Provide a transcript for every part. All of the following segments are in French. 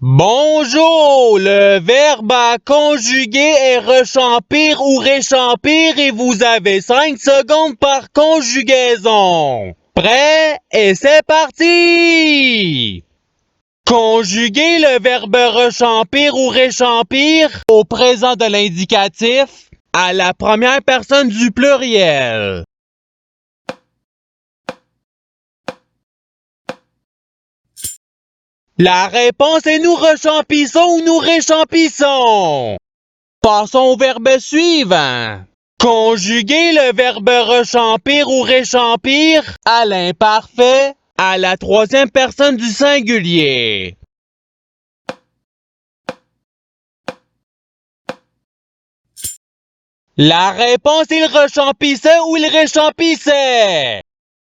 Bonjour! Le verbe à conjuguer est rechampir ou réchampir et vous avez 5 secondes par conjugaison. Prêt? Et c'est parti! Conjuguer le verbe rechampir ou réchampir au présent de l'indicatif à la première personne du pluriel. La réponse est nous rechampissons ou nous réchampissons. Passons au verbe suivant. Conjuguer le verbe rechampir ou réchampir à l'imparfait à la troisième personne du singulier. La réponse il rechampissait ou il réchampissait.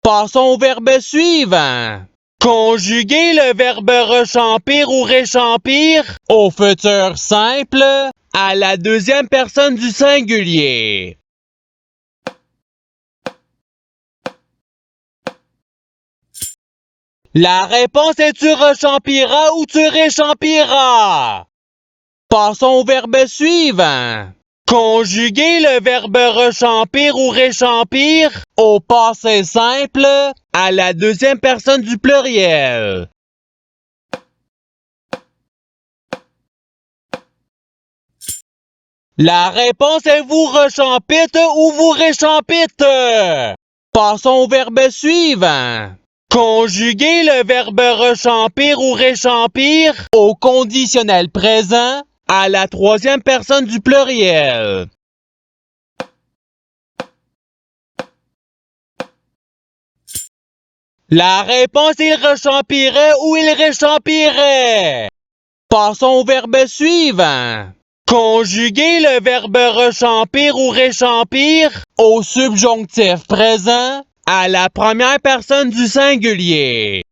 Passons au verbe suivant. Conjuguer le verbe rechampir ou réchampir au futur simple à la deuxième personne du singulier. La réponse est tu rechampiras ou tu réchampiras. Passons au verbe suivant. Conjuguer le verbe rechampir ou réchampir au passé simple à la deuxième personne du pluriel. La réponse est vous rechampite ou vous réchampite. Passons au verbe suivant. Conjuguer le verbe rechampir ou réchampir au conditionnel présent à la troisième personne du pluriel. La réponse il rechampirait ou il réchampirait. Passons au verbe suivant. Conjuguer le verbe rechampir ou réchampir au subjonctif présent à la première personne du singulier.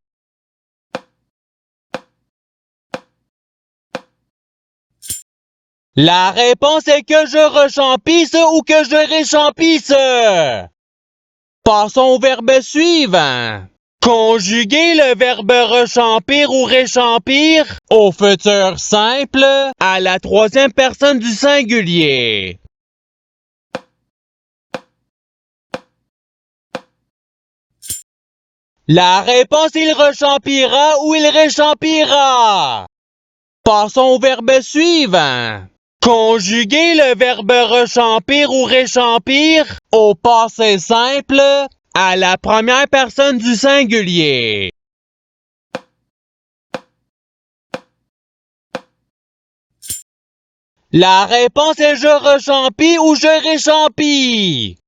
La réponse est que je rechampisse ou que je réchampisse. Passons au verbe suivant. Conjuguer le verbe rechampir ou réchampir au futur simple à la troisième personne du singulier. La réponse il rechampira ou il réchampira. Passons au verbe suivant. Conjuguer le verbe rechampir ou réchampir au passé simple à la première personne du singulier. La réponse est je rechampis ou je réchampis.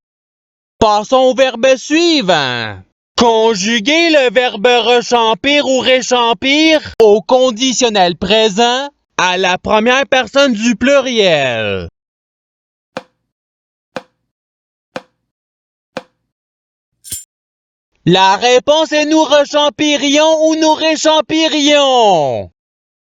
Passons au verbe suivant. Conjuguer le verbe rechampir ou réchampir au conditionnel présent à la première personne du pluriel. La réponse est nous rechampirions ou nous réchampirions.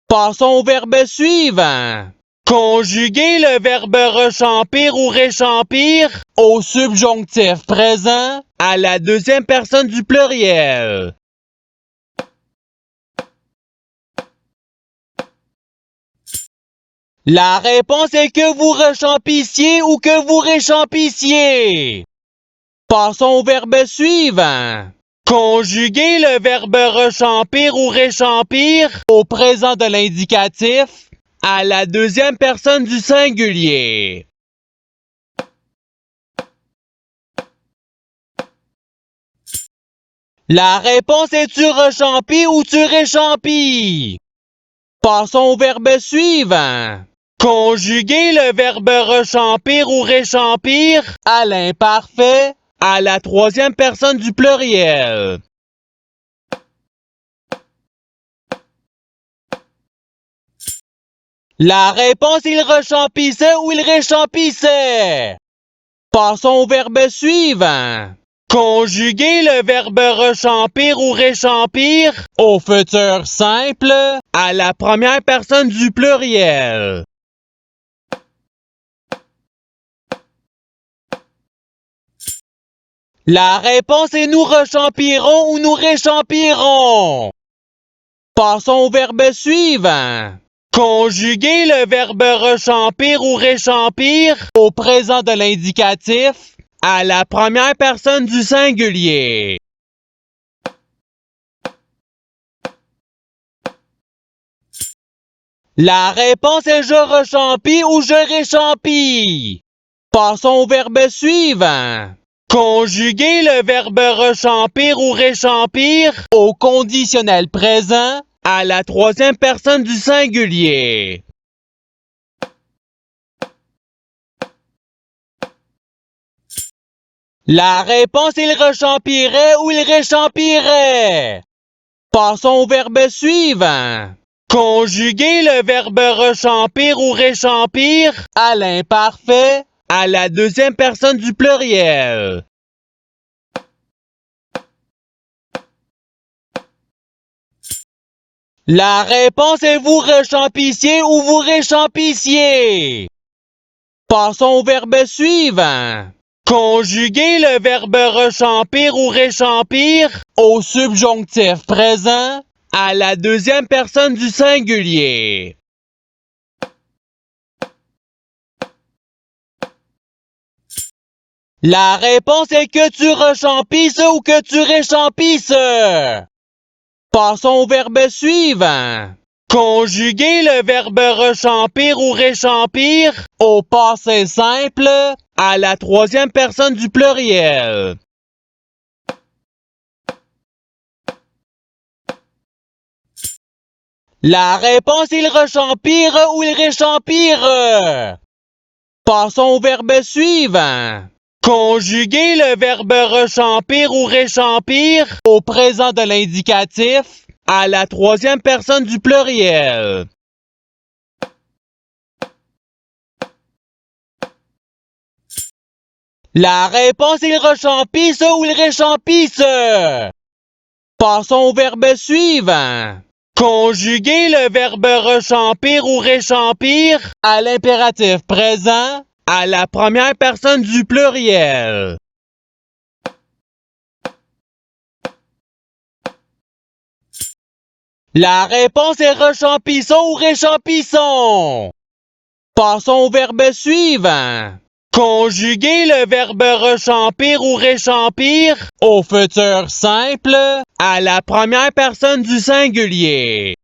Passons au verbe suivant. Conjuguer le verbe rechampir ou réchampir au subjonctif présent à la deuxième personne du pluriel. La réponse est que vous rechampissiez ou que vous réchampissiez. Passons au verbe suivant. Conjuguer le verbe rechampir ou réchampir au présent de l'indicatif à la deuxième personne du singulier. La réponse est tu rechampis ou tu réchampis. Passons au verbe suivant. Conjuguer le verbe rechampir ou réchampir à l'imparfait à la troisième personne du pluriel. La réponse il rechampissait ou il réchampissait. Passons au verbe suivant. Conjuguer le verbe rechampir ou réchampir au futur simple à la première personne du pluriel. La réponse est nous rechampirons ou nous réchampirons. Passons au verbe suivant. Conjuguer le verbe rechampir ou réchampir au présent de l'indicatif à la première personne du singulier. La réponse est je rechampis ou je réchampis. Passons au verbe suivant. Conjuguer le verbe rechampir ou réchampir au conditionnel présent à la troisième personne du singulier. La réponse est il rechampirait ou il réchampirait. Passons au verbe suivant. Conjuguer le verbe rechampir ou réchampir à l'imparfait à la deuxième personne du pluriel. La réponse est vous rechampissiez ou vous réchampissiez. Passons au verbe suivant. Conjuguer le verbe rechampir ou réchampir au subjonctif présent à la deuxième personne du singulier. La réponse est que tu rechampisses ou que tu réchampisses. Passons au verbe suivant. Conjuguer le verbe rechampir ou réchampir au passé simple à la troisième personne du pluriel. La réponse est il rechampire ou il réchampire. Passons au verbe suivant. Conjuguer le verbe rechampir ou réchampir au présent de l'indicatif à la troisième personne du pluriel. La réponse est il rechampisse ou il réchampisse. Passons au verbe suivant. Conjuguer le verbe rechampir ou réchampir à l'impératif présent à la première personne du pluriel. La réponse est rechampissons ou réchampissons. Passons au verbe suivant. Conjuguer le verbe rechampir ou réchampir au futur simple à la première personne du singulier.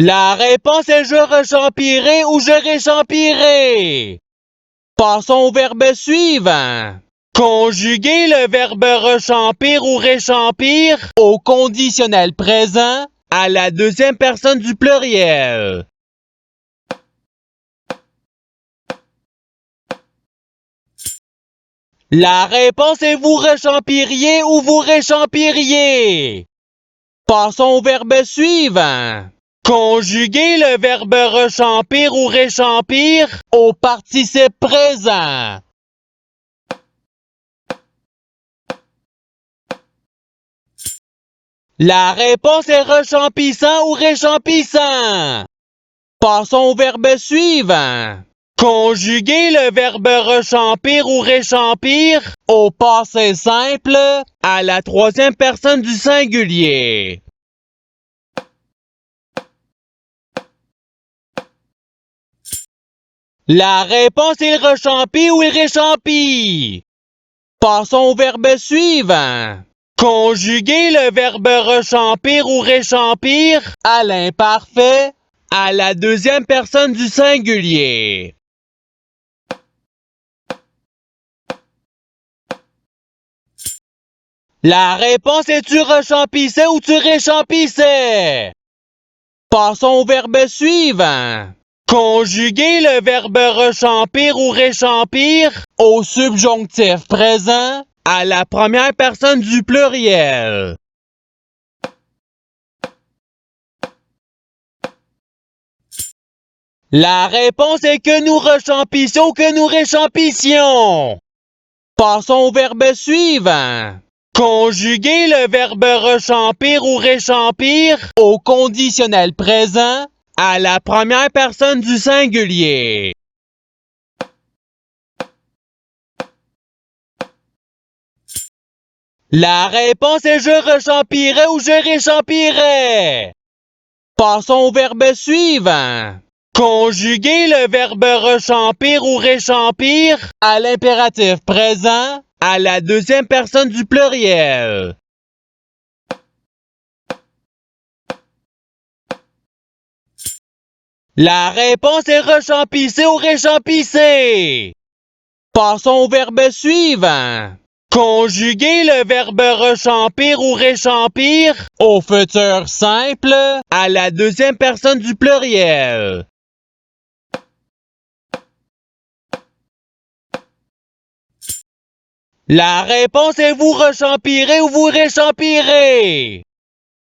La réponse est je rechampirai ou je réchampirai. Passons au verbe suivant. Conjuguer le verbe rechampir ou réchampir au conditionnel présent à la deuxième personne du pluriel. La réponse est vous rechampiriez ou vous réchampiriez. Passons au verbe suivant. Conjuguer le verbe rechampir ou réchampir au participe présent. La réponse est rechampissant ou réchampissant. Passons au verbe suivant. Conjuguer le verbe rechampir ou réchampir au passé simple à la troisième personne du singulier. La réponse est il rechampit ou il réchampit. Passons au verbe suivant. Conjuguer le verbe rechampir ou réchampir à l'imparfait à la deuxième personne du singulier. La réponse est tu rechampissais ou tu réchampissais. Passons au verbe suivant. Conjuguer le verbe rechampir ou réchampir au subjonctif présent à la première personne du pluriel. La réponse est que nous rechampissions ou que nous réchampissions. Passons au verbe suivant. Conjuguer le verbe rechampir ou réchampir au conditionnel présent à la première personne du singulier. La réponse est je rechampirai ou je réchampirai. Passons au verbe suivant. Conjuguer le verbe rechampir ou réchampir à l'impératif présent à la deuxième personne du pluriel. La réponse est rechampisser ou réchampissez. Passons au verbe suivant. Conjuguer le verbe rechampir ou réchampir au futur simple à la deuxième personne du pluriel. La réponse est vous rechampirez ou vous réchampirez.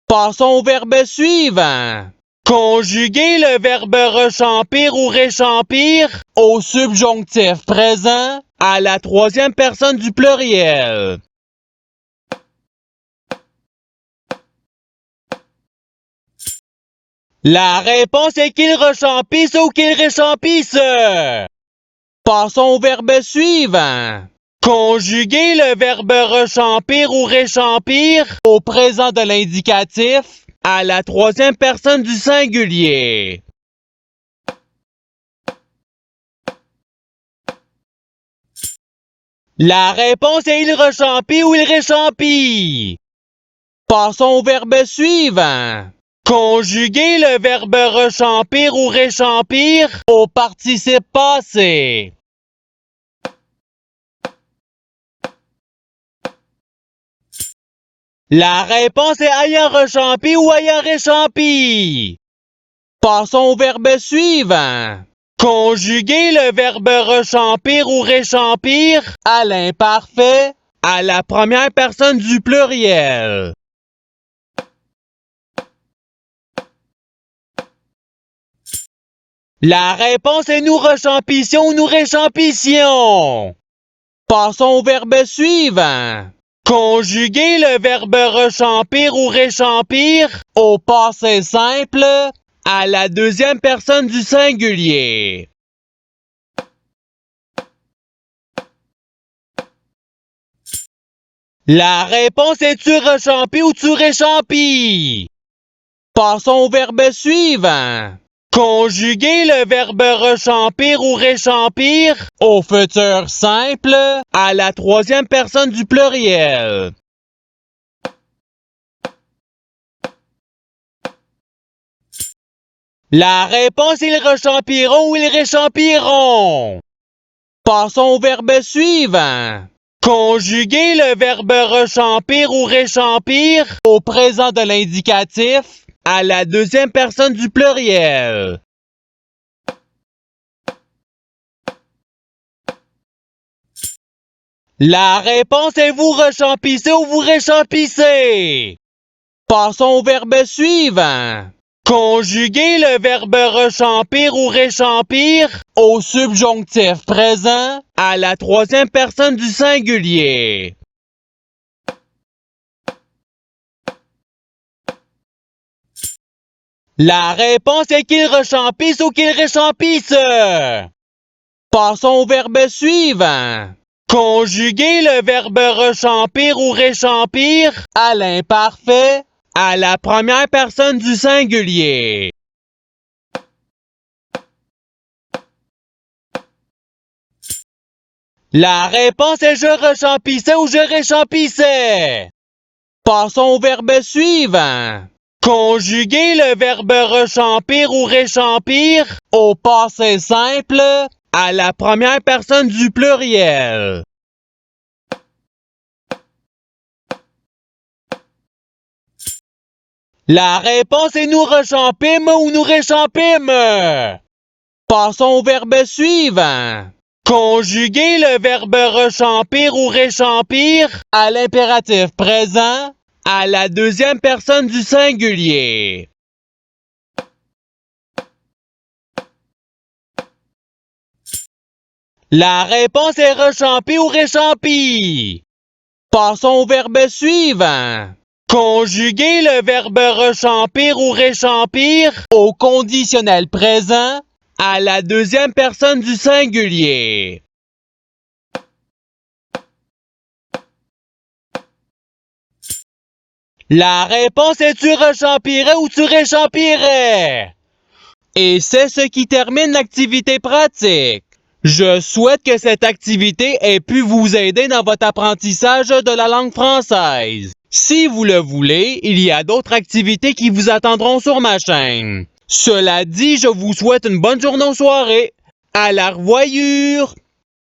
Passons au verbe suivant. Conjuguer le verbe rechampir ou réchampir au subjonctif présent à la troisième personne du pluriel. La réponse est qu'il rechampisse ou qu'il réchampisse. Passons au verbe suivant. Conjuguer le verbe rechampir ou réchampir au présent de l'indicatif à la troisième personne du singulier. La réponse est il rechampit ou il réchampit. Passons au verbe suivant. Conjuguer le verbe rechampir ou réchampir au participe passé. La réponse est ayant rechampi ou ayant réchampi. Passons au verbe suivant. Conjuguer le verbe rechampir ou réchampir à l'imparfait à la première personne du pluriel. La réponse est nous rechampissions ou nous réchampissions. Passons au verbe suivant. Conjuguer le verbe rechampir ou réchampir au passé simple à la deuxième personne du singulier. La réponse est tu rechampis ou tu réchampis. Passons au verbe suivant. Conjuguer le verbe rechampir ou réchampir au futur simple à la troisième personne du pluriel. La réponse ils rechampiront ou ils réchampiront. Passons au verbe suivant. Conjuguer le verbe rechampir ou réchampir au présent de l'indicatif à la deuxième personne du pluriel. La réponse est vous rechampissez ou vous réchampissez. Passons au verbe suivant. Conjuguer le verbe rechampir ou réchampir au subjonctif présent à la troisième personne du singulier. La réponse est qu'il rechampisse ou qu'il réchampisse. Passons au verbe suivant. Conjuguer le verbe rechampir ou réchampir à l'imparfait à la première personne du singulier. La réponse est je rechampissais ou je réchampissais. Passons au verbe suivant. Conjuguer le verbe rechampir ou réchampir au passé simple à la première personne du pluriel. La réponse est nous rechampîmes ou nous réchampîmes. Passons au verbe suivant. Conjuguer le verbe rechampir ou réchampir à l'impératif présent à la deuxième personne du singulier. La réponse est rechampi ou réchampi. Passons au verbe suivant. Conjuguer le verbe rechampir ou réchampir au conditionnel présent à la deuxième personne du singulier. La réponse est tu rechampirais ou tu réchampirais. Et c'est ce qui termine l'activité pratique. Je souhaite que cette activité ait pu vous aider dans votre apprentissage de la langue française. Si vous le voulez, il y a d'autres activités qui vous attendront sur ma chaîne. Cela dit, je vous souhaite une bonne journée ou soirée. À la revoyure!